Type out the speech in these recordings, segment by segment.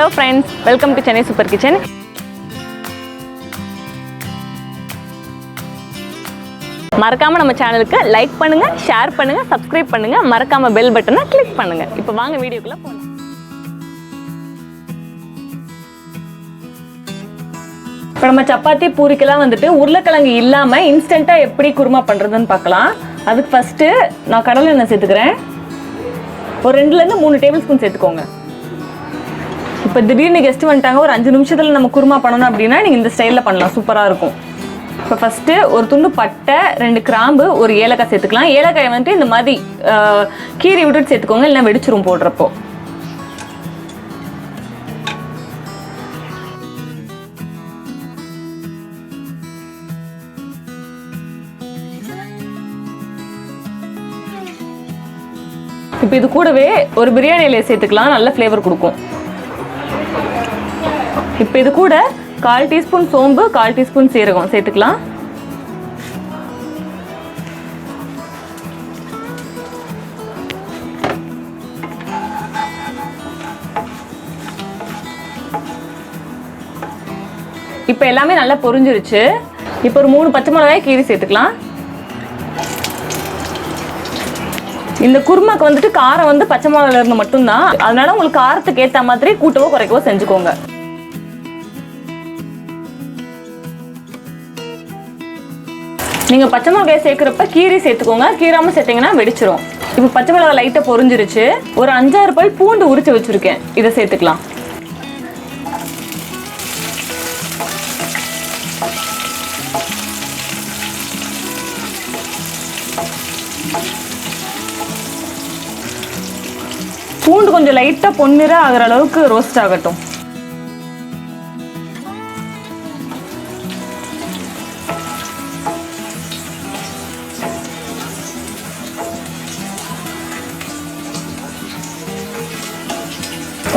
Hello friends, welcome to Chennai Super Kitchen. மறக்காம நம்ம சேனலுக்கு லைக் பண்ணுங்க, ஷேர் பண்ணுங்க, சப்ஸ்கிரைப் பண்ணுங்க, மறக்காம பெல் பட்டனை கிளிக் பண்ணுங்க. இப்போ வாங்க வீடியோக்குள்ள போலாம். இப்போ நம்ம சப்பாத்தி பூரிக்கெல்லாம் வந்துட்டு உருளைக்கிழங்கு இல்லாம இன்ஸ்டன்ட்டா எப்படி குருமா பண்றதுன்னு பார்க்கலாம். அதுக்கு ஃபர்ஸ்ட் நான் கடலை எண்ணெய் சேர்த்துக்கிறேன். ஒரு 2 to 3 டேபிள் ஸ்பூன் சேர்த்துக்கோங்க. இப்போ திடீர்னு கெஸ்ட் வந்துட்டாங்க, ஒரு 5 நிமிஷத்தில் நம்ம குருமா பண்ணணும் அப்படின்னா நீங்கள் இந்த ஸ்டைலில் பண்ணலாம், சூப்பராக இருக்கும். இப்போ ஃபஸ்ட்டு ஒரு துண்டு பட்டை, 2 கிராம்பு, ஒரு ஏலக்காய் சேர்த்துக்கலாம். ஏலக்காயை வந்துட்டு இந்த மாதிரி கீரி விட்டுட்டு சேர்த்துக்கோங்க, இல்லைன்னா வெடிச்சிரும் போடுறப்போ. இப்போ இது கூடவே ஒரு பிரியாணி இலையை சேர்த்துக்கலாம், நல்ல ஃப்ளேவர் கொடுக்கும். இப்போ இது கூட 1/4 டீஸ்பூன் சோம்பு, 1/4 டீஸ்பூன் சீரகம் சேர்த்துக்கலாம். இப்போ எல்லாமே நல்லா பொரிஞ்சிருச்சு. இப்போ ஒரு 3 பச்சை மிளகாய் கீரி சேர்த்துக்கலாம். இந்த குருமாக்கு வந்துட்டு காரம் வந்து பச்சை மிளகாயில இருந்து மட்டும்தான், அதனால உங்களுக்கு காரத்துக்கு ஏற்ற மாதிரி கூட்டவோ குறைக்கவோ செஞ்சுக்கோங்க. நீங்க பச்சை மிளகாய் சேர்க்கிறப்ப கீரி சேர்த்துக்கோங்க, கீராம சேர்த்தீங்கன்னா வெடிச்சிரும். இப்போ பச்சை மிளகாய் லைட்டா பொரிஞ்சிருச்சு. ஒரு 5-6 பல் பூண்டு உரிச்சு வச்சிருக்கேன், இதை சேர்த்துக்கலாம். பூண்டு கொஞ்சம் லைட்டா பொன்னிற ஆகிற அளவுக்கு ரோஸ்ட் ஆகட்டும்.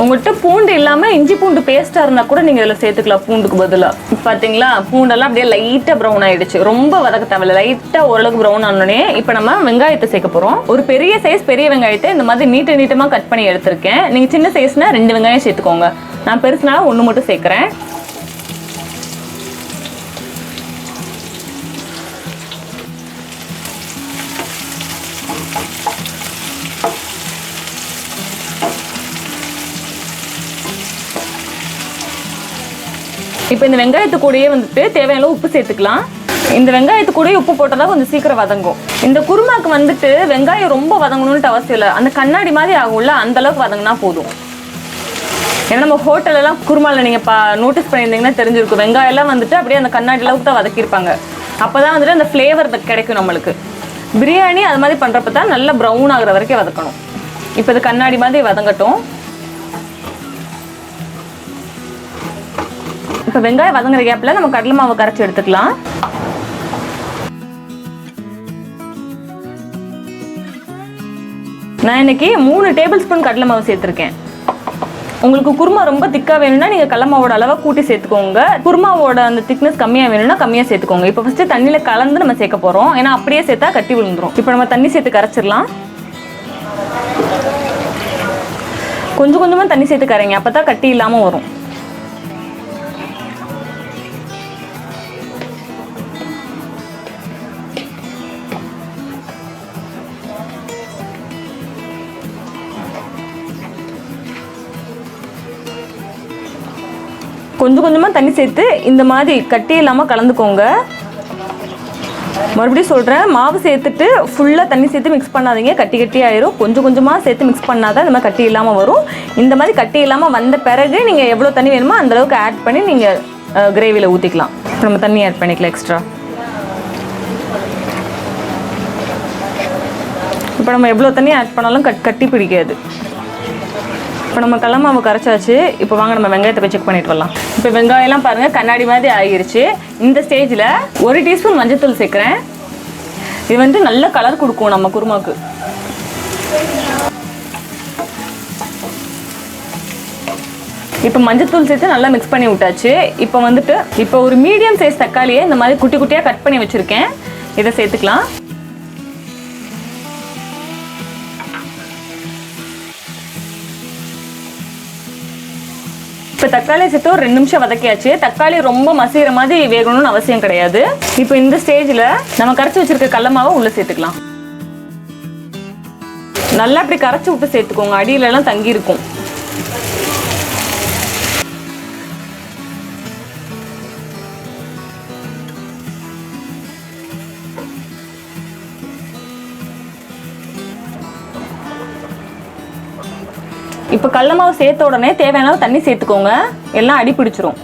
உங்கள்கிட்ட பூண்டு இல்லாம இஞ்சி பூண்டு பேஸ்டா இருந்தா கூட நீங்க இதுல சேர்த்துக்கலாம் பூண்டுக்கு பதிலா. பாத்தீங்களா, பூண்டெல்லாம் அப்படியே லைட்டா ப்ரௌன் ஆயிடுச்சு, ரொம்ப வதக்க தேவையில்ல, லைட்டா ஓரளவுக்கு ப்ரௌன் ஆனோடனே இப்போ நம்ம வெங்காயத்தை சேர்க்க போறோம். ஒரு பெரிய சைஸ் பெரிய வெங்காயத்தை இந்த மாதிரி நீட்டமா கட் பண்ணி எடுத்திருக்கேன். நீங்க சின்ன சைஸ்னா 2 வெங்காயம் சேர்த்துக்கோங்க. நான் பெருசுனால 1 மட்டும் சேர்க்கிறேன். இப்போ இந்த வெங்காயத்து கூடயே வந்துட்டு தேவையான உப்பு சேர்த்துக்கலாம். இந்த வெங்காயத்து கூடயே உப்பு போட்டதா கொஞ்சம் சீக்கிரம் வதங்கும். இந்த குருமாக்கு வந்துட்டு வெங்காயம் ரொம்ப வதங்கணும்னு அவசியம் இல்லை, அந்த கண்ணாடி மாதிரி ஆகும்ல, அந்த அளவுக்கு வதங்கினா போதும். ஏன்னா நம்ம ஹோட்டலெல்லாம் குருமாவில் நீங்கள் நோட்டீஸ் பண்ணியிருந்தீங்கன்னா தெரிஞ்சிருக்கும், வெங்காயம் எல்லாம் வந்துட்டு அப்படியே அந்த கண்ணாடி அளவுக்கு தான் வதக்கியிருப்பாங்க. அப்போ தான் வந்துட்டு அந்த ஃப்ளேவர் கிடைக்கும் நம்மளுக்கு. பிரியாணி அது மாதிரி பண்ணுறப்ப தான் நல்லா ப்ரௌன் ஆகுற வரைக்கும் வதக்கணும். இப்போ இது கண்ணாடி மாதிரி வதங்கட்டும். இப்போ வெங்காயம் வதங்குற கேப்பில் நம்ம கடலை மாவு கரைச்சி எடுத்துக்கலாம். நான் இன்னைக்கு 3 டேபிள் ஸ்பூன் கடலை மாவு சேர்த்துருக்கேன். உங்களுக்கு குருமா ரொம்ப திக்காக வேணும்னா நீங்கள் கடலை மாவோட அளவை கூட்டி சேர்த்துக்கோங்க. குருமாவோட அந்த திக்னஸ் கம்மியாக வேணும்னா கம்மியாக சேர்த்துக்கோங்க. இப்போ ஃபஸ்ட்டு தண்ணியில் கலந்து நம்ம சேர்க்க போகிறோம், ஏன்னா அப்படியே சேர்த்தா கட்டி விழுந்துடும். இப்போ நம்ம தண்ணி சேர்த்து கரைச்சிடலாம். கொஞ்சம் கொஞ்சமாக தண்ணி சேர்த்து கரைங்க, அப்போ தான் கட்டி இல்லாமல் வரும். கொஞ்சம் கொஞ்சமாக தண்ணி சேர்த்து இந்த மாதிரி கட்டி இல்லாமல் கலந்துக்கோங்க. மறுபடியும் சொல்கிறேன், மாவு சேர்த்துட்டு ஃபுல்லாக தண்ணி சேர்த்து மிக்ஸ் பண்ணாதீங்க, கட்டி கட்டி ஆயிரும். கொஞ்சம் கொஞ்சமாக சேர்த்து மிக்ஸ் பண்ணாதான் இந்த மாதிரி கட்டி இல்லாமல் வரும். இந்த மாதிரி கட்டி இல்லாமல் வந்த பிறகு நீங்கள் எவ்வளோ தண்ணி வேணுமோ அந்தளவுக்கு ஆட் பண்ணி நீங்கள் கிரேவியில் ஊற்றிக்கலாம். நம்ம தண்ணி ஆட் பண்ணிக்கலாம் எக்ஸ்ட்ரா. இப்போ நம்ம எவ்வளோ தண்ணி ஆட் பண்ணாலும் கட்டி பிடிக்காது. இப்போ நம்ம கடலை மாவு கரைச்சாச்சு. இப்போ வாங்க நம்ம வெங்காயத்தை போய் செக் பண்ணிட்டு வரலாம். இப்போ வெங்காயம்லாம் பாருங்கள் கண்ணாடி மாதிரி ஆகிருச்சு. இந்த ஸ்டேஜில் 1 டீஸ்பூன் மஞ்சத்தூள் சேர்க்குறேன். இது வந்துட்டு நல்ல கலர் கொடுக்கும் நம்ம குருமாக்கு. இப்போ மஞ்சத்தூள் சேர்த்து நல்லா மிக்ஸ் பண்ணி விட்டாச்சு. இப்போ ஒரு மீடியம் சைஸ் தக்காளியை இந்த மாதிரி குட்டி குட்டியாக கட் பண்ணி வச்சுருக்கேன், இதை சேர்த்துக்கலாம். இப்போ தக்காளி சேர்த்து ஒரு 2 நிமிஷம் வதக்கியாச்சு. தக்காளி ரொம்ப மசிகிற மாதிரி வேகணும்னு அவசியம் கிடையாது. இப்போ இந்த ஸ்டேஜில் நம்ம கரைச்சி வச்சிருக்க கடல மாவை உள்ளே சேர்த்துக்கலாம். நல்லா அப்படி கரைச்சி விட்டு சேர்த்துக்கோங்க, அடியிலலாம் தங்கி இருக்கும். இப்போ கடல மாவு சேர்த்த உடனே தேவையான தண்ணி சேர்த்துக்கோங்க, எல்லாம் அடி பிடிச்சிரும்.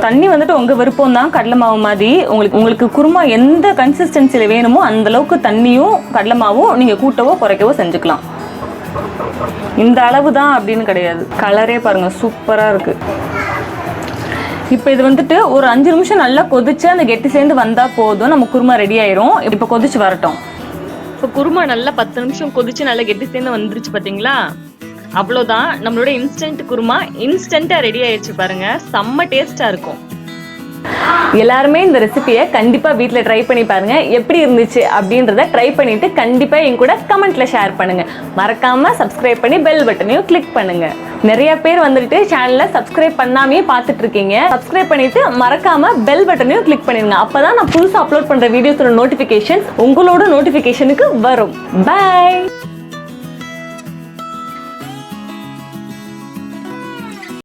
தண்ணி வந்துட்டு உங்க விருப்பம் தான். கடலை மாவு மாதிரி உங்களுக்கு குருமா எந்த கன்சிஸ்டன்சில வேணுமோ அந்த அளவுக்கு தண்ணியும் கடலை மாவும் நீங்க கூட்டவோ குறைக்கவோ செஞ்சுக்கலாம். இந்த அளவு தான் அப்படின்னு கிடையாது. கலரே பாருங்க சூப்பரா இருக்கு. இப்போ இது வந்துட்டு ஒரு 5 நிமிஷம் நல்லா கொதிச்சு அந்த கெட்டி சேர்ந்து வந்தா போதும், நம்ம குருமா ரெடி ஆயிரும். இப்போ கொதிச்சு வரட்டும். இப்போ குருமா நல்லா 10 நிமிஷம் கொதிச்சு நல்லா கெட்டி சேர்ந்து வந்துருச்சு பாத்தீங்களா? அவ்வளோதான், நம்மளோட இன்ஸ்டன்ட் குருமா இன்ஸ்டன்ட்டா ரெடி ஆயிடுச்சு பாருங்க. செம்ம டேஸ்டா இருக்கும். எல்லாருமே இந்த ரெசிபியை கண்டிப்பா வீட்டில் ட்ரை பண்ணி பாருங்க. எப்படி இருந்துச்சு அப்படின்றத ட்ரை பண்ணிட்டு கண்டிப்பா என் கூட கமெண்ட்ல ஷேர் பண்ணுங்க. மறக்காம சப்ஸ்கிரைப் பண்ணி பெல் பட்டனையும் கிளிக் பண்ணுங்க. நிறைய பேர் வந்துட்டு சேனல்ல சப்ஸ்கிரைப் பண்ணாமே பார்த்துட்டு இருக்கீங்க. சப்ஸ்கிரைப் பண்ணிட்டு மறக்காம பெல் பட்டனையும் கிளிக் பண்ணிருங்க. அப்பதான் நான் புதுசா அப்லோட் பண்ற வீடியோஸோட நோட்டிபிகேஷன் உங்களோட நோட்டிபிகேஷனுக்கு வரும். பை.